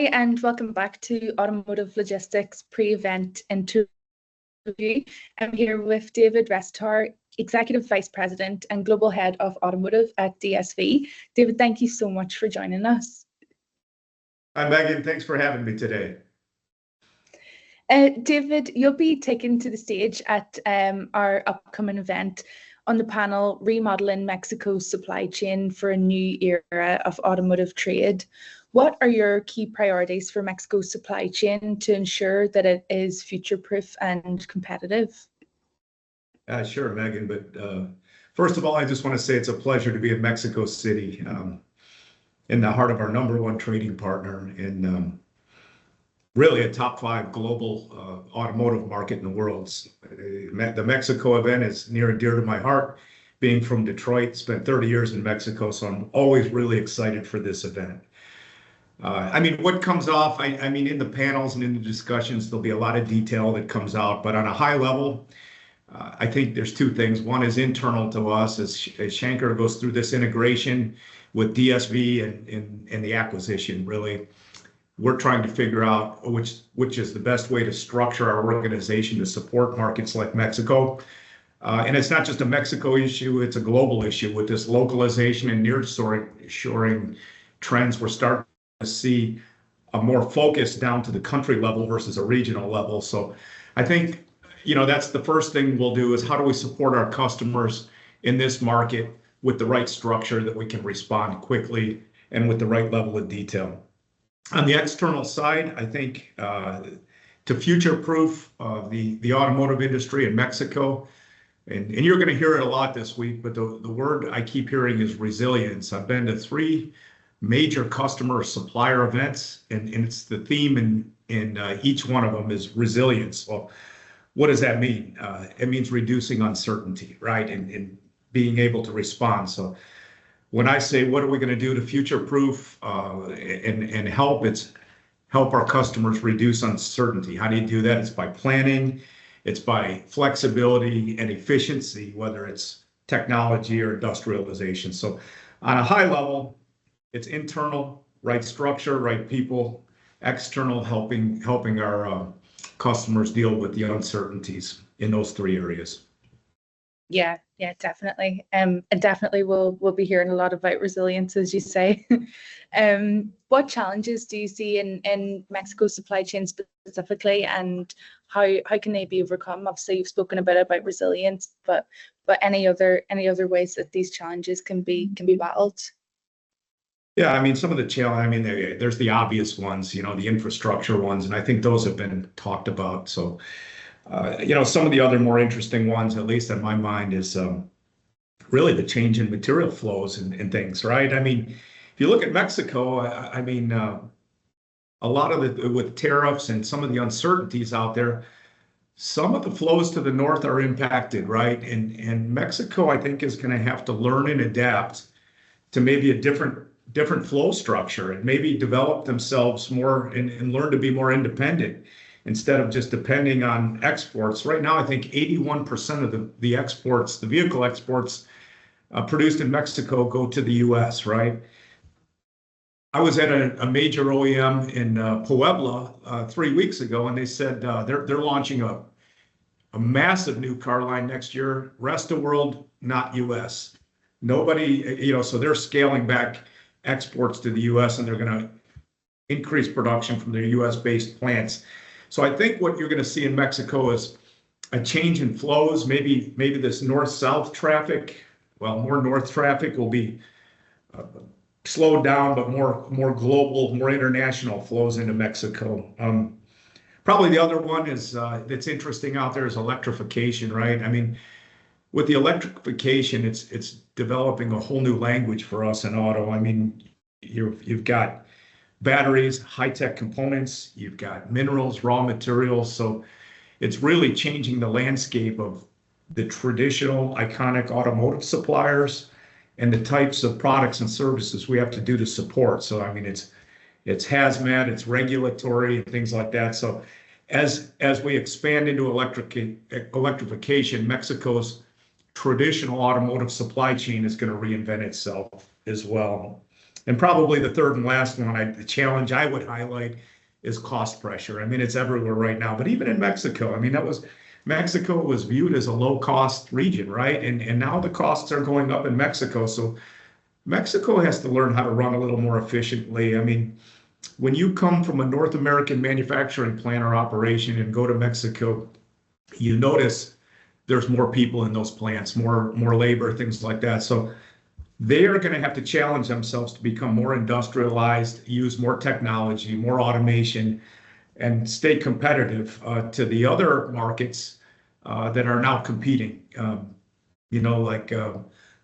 Hi, and welcome back to Automotive Logistics pre-event interview. I'm here with David Resetar, Executive Vice President and Global Head of Automotive at DSV. David, thank you so much for joining us. Hi, Megan. Thanks for having me today. David, you'll be taken to the stage at our upcoming event on the panel Remodeling Mexico's Supply Chain for a New Era of Automotive Trade. What are your key priorities for Mexico's supply chain to ensure that it is future-proof and competitive? Sure, Megan. But first of all, I just want to say it's a pleasure to be in Mexico City, in the heart of our #1 trading partner, and really a top 5 global automotive market in the world. The Mexico event is near and dear to my heart. Being from Detroit, spent 30 years in Mexico, so I'm always really excited for this event. What comes off, in the panels and in the discussions, there'll be a lot of detail that comes out, but on a high level, I think there's 2 things. One is internal to us as Shankar goes through this integration with DSV and the acquisition, really. We're trying to figure out which is the best way to structure our organization to support markets like Mexico. And it's not just a Mexico issue, it's a global issue with this localization and nearshoring trends. We're starting to see a more focus down to the country level versus a regional level. So I think, that's the first thing we'll do is how do we support our customers in this market with the right structure that we can respond quickly and with the right level of detail. On the external side, I think to future-proof the automotive industry in Mexico, and you're going to hear it a lot this week, but the word I keep hearing is resilience. I've been to 3 major customer supplier events, and it's the theme in each one of them is resilience. Well, what does that mean? It means reducing uncertainty, right? And being able to respond. So when I say, what are we going to do to future-proof and help, it's help our customers reduce uncertainty. How do you do that? It's by planning, it's by flexibility and efficiency, whether it's technology or industrialization. So on a high level, it's internal, right structure, right people, external, helping our customers deal with the uncertainties in those 3 areas. Yeah, definitely. And definitely we'll be hearing a lot about resilience, as you say. What challenges do you see in Mexico's supply chain specifically, and how can they be overcome? Obviously, you've spoken a bit about resilience, but any other ways that these challenges can be battled? Yeah, some of the challenge, there's the obvious ones, the infrastructure ones, and I think those have been talked about. So, some of the other more interesting ones, at least in my mind, is really the change in material flows and things, right? If you look at Mexico, a lot of with tariffs and some of the uncertainties out there, some of the flows to the north are impacted, right? And Mexico, I think, is going to have to learn and adapt to maybe a different flow structure and maybe develop themselves more and learn to be more independent instead of just depending on exports. Right now, I think 81% of the exports, the vehicle exports produced in Mexico go to the US, right? I was at a major OEM in Puebla 3 weeks ago, and they said they're launching a massive new car line next year, rest of world, not US. Nobody, so they're scaling back exports to the US, and they're going to increase production from their US-based plants. So I think what you're going to see in Mexico is a change in flows. Maybe this north-south traffic, more north traffic will be slowed down, but more global, more international flows into Mexico. Probably the other one is that's interesting out there is electrification, right? With the electrification, it's developing a whole new language for us in auto. You've got batteries, high-tech components, you've got minerals, raw materials. So it's really changing the landscape of the traditional iconic automotive suppliers and the types of products and services we have to do to support. So it's hazmat, it's regulatory and things like that. So as we expand into electrification, Mexico's traditional automotive supply chain is going to reinvent itself as well. And probably the third and last one, the challenge I would highlight is cost pressure. I mean, it's everywhere right now, but even in Mexico, I mean, Mexico was viewed as a low cost region, right? And now the costs are going up in Mexico. So Mexico has to learn how to run a little more efficiently. I mean, when you come from a North American manufacturing plant or operation and go to Mexico, you notice there's more people in those plants, more labor, things like that. So they are going to have to challenge themselves to become more industrialized, use more technology, more automation, and stay competitive to the other markets that are now competing. Like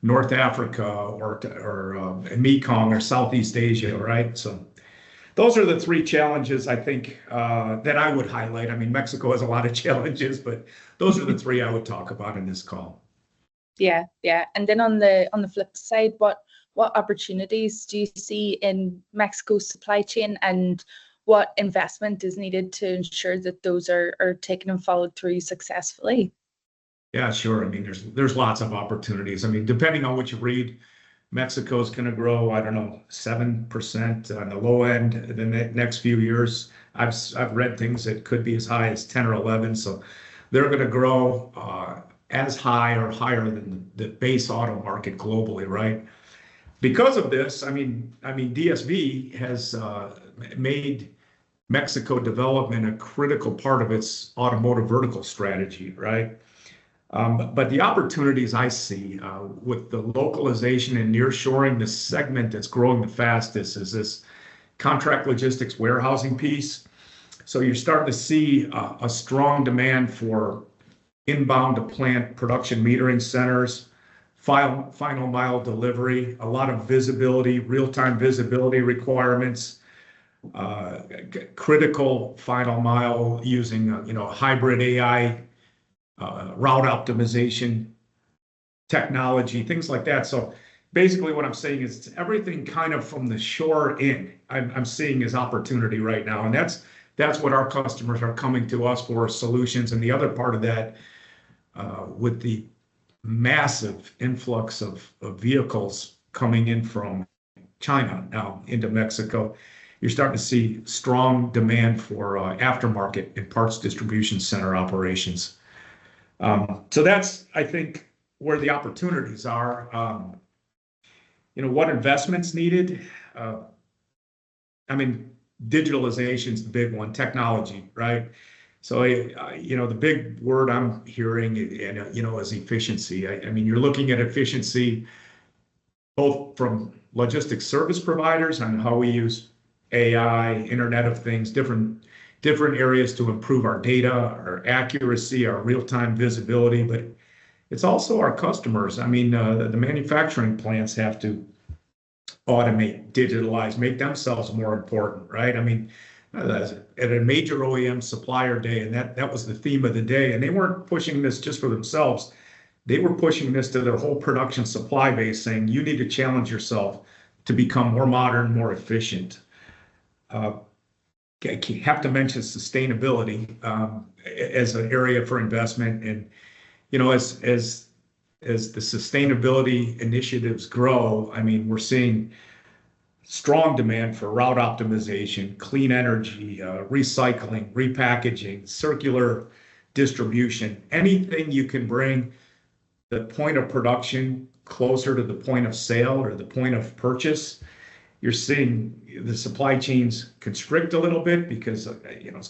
North Africa or Mekong or Southeast Asia, right? So those are the three challenges I think that I would highlight. I mean, Mexico has a lot of challenges, but those are the three I would talk about in this call. Yeah, yeah. And then on the flip side, what opportunities do you see in Mexico's supply chain, and what investment is needed to ensure that those are taken and followed through successfully? Yeah, sure. I mean, there's lots of opportunities. I mean, depending on what you read, Mexico's going to grow, I don't know, 7% on the low end in the next few years. I've read things that could be as high as 10 or 11. So they're going to grow as high or higher than the base auto market globally, right? Because of this, I mean, DSV has made Mexico development a critical part of its automotive vertical strategy, right? But the opportunities I see with the localization and nearshoring, the segment that's growing the fastest is this contract logistics warehousing piece. So you're starting to see a strong demand for inbound to plant production metering centers, final mile delivery, a lot of visibility, real-time visibility requirements, critical final mile using hybrid AI, route optimization technology, things like that. So basically what I'm saying is it's everything kind of from the shore in. I'm seeing as opportunity right now, and that's what our customers are coming to us for, solutions. And the other part of that, with the massive influx of vehicles coming in from China now into Mexico, you're starting to see strong demand for aftermarket and parts distribution center operations. So that's, I think, where the opportunities are. What investments needed? I mean, digitalization is the big one, technology, right? So, the big word I'm hearing, is efficiency. I mean, you're looking at efficiency both from logistics service providers on how we use AI, Internet of Things, different areas to improve our data, our accuracy, our real-time visibility, but it's also our customers. I mean, the manufacturing plants have to automate, digitalize, make themselves more important, right? I mean, at a major OEM supplier day, and that was the theme of the day, and they weren't pushing this just for themselves. They were pushing this to their whole production supply base, saying you need to challenge yourself to become more modern, more efficient. I have to mention sustainability as an area for investment, and as the sustainability initiatives grow, I mean, we're seeing strong demand for route optimization, clean energy, recycling, repackaging, circular distribution. Anything you can bring the point of production closer to the point of sale or the point of purchase. You're seeing the supply chains constrict a little bit because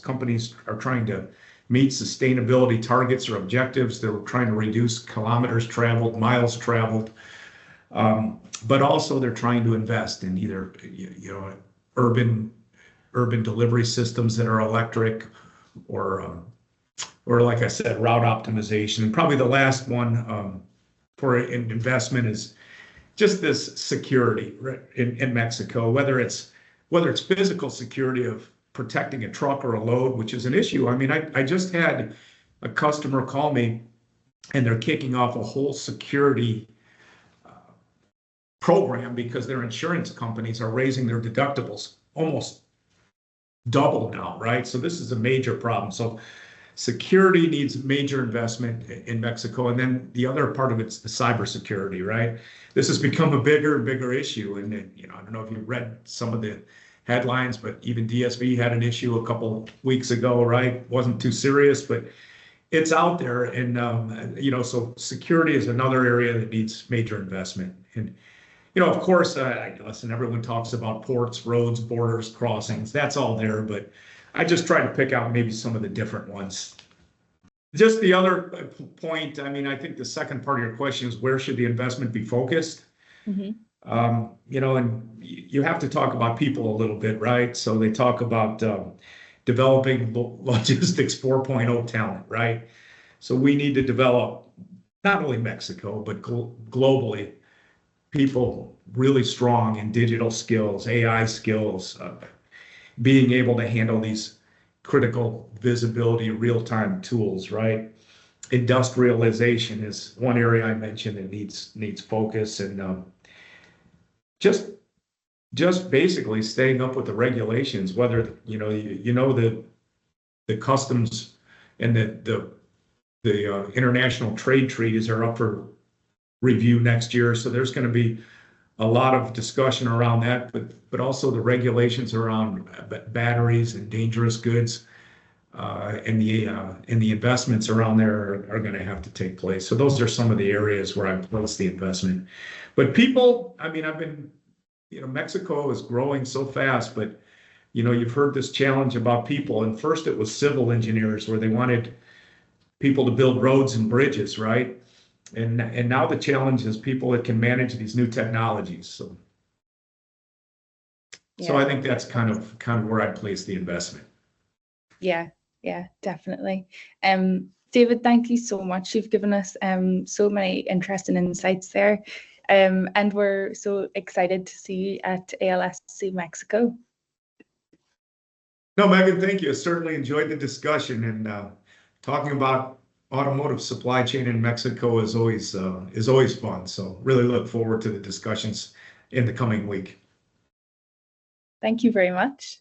companies are trying to meet sustainability targets or objectives. They're trying to reduce kilometers traveled, miles traveled, but also they're trying to invest in either urban delivery systems that are electric, or like I said, route optimization. And probably the last one for an investment is just this security, right, in Mexico, whether it's physical security of protecting a truck or a load, which is an issue. I mean, I just had a customer call me, and they're kicking off a whole security program because their insurance companies are raising their deductibles almost double now, right? So this is a major problem. So security needs major investment in Mexico. And then the other part of it's the cybersecurity, right? This has become a bigger and bigger issue. And I don't know if you read some of the headlines, but even DSV had an issue a couple weeks ago, right? Wasn't too serious, but it's out there. And, so security is another area that needs major investment. And, of course, listen, everyone talks about ports, roads, borders, crossings. That's all there, but I just try to pick out maybe some of the different ones. Just the other point, I think the second part of your question is where should the investment be focused? Mm-hmm. And you have to talk about people a little bit, right? So they talk about developing logistics 4.0 talent, right? So we need to develop not only Mexico, but globally, people really strong in digital skills, AI skills, being able to handle these critical visibility, real-time tools, right? Industrialization is one area I mentioned that needs focus, and just basically staying up with the regulations, whether the customs and the international trade treaties are up for review next year, so there's going to be a lot of discussion around that, but also the regulations around batteries and dangerous goods, and the investments around there are going to have to take place. So those are some of the areas where I place the investment. But people, I've been, Mexico is growing so fast, but you've heard this challenge about people. And first it was civil engineers where they wanted people to build roads and bridges, right? And now the challenge is people that can manage these new technologies. So I think that's kind of where I place the investment. Yeah, definitely. David, thank you so much. You've given us so many interesting insights there. And we're so excited to see you at ALSC Mexico. No, Megan, thank you. I certainly enjoyed the discussion, and talking about automotive supply chain in Mexico is always fun. So really look forward to the discussions in the coming week. Thank you very much.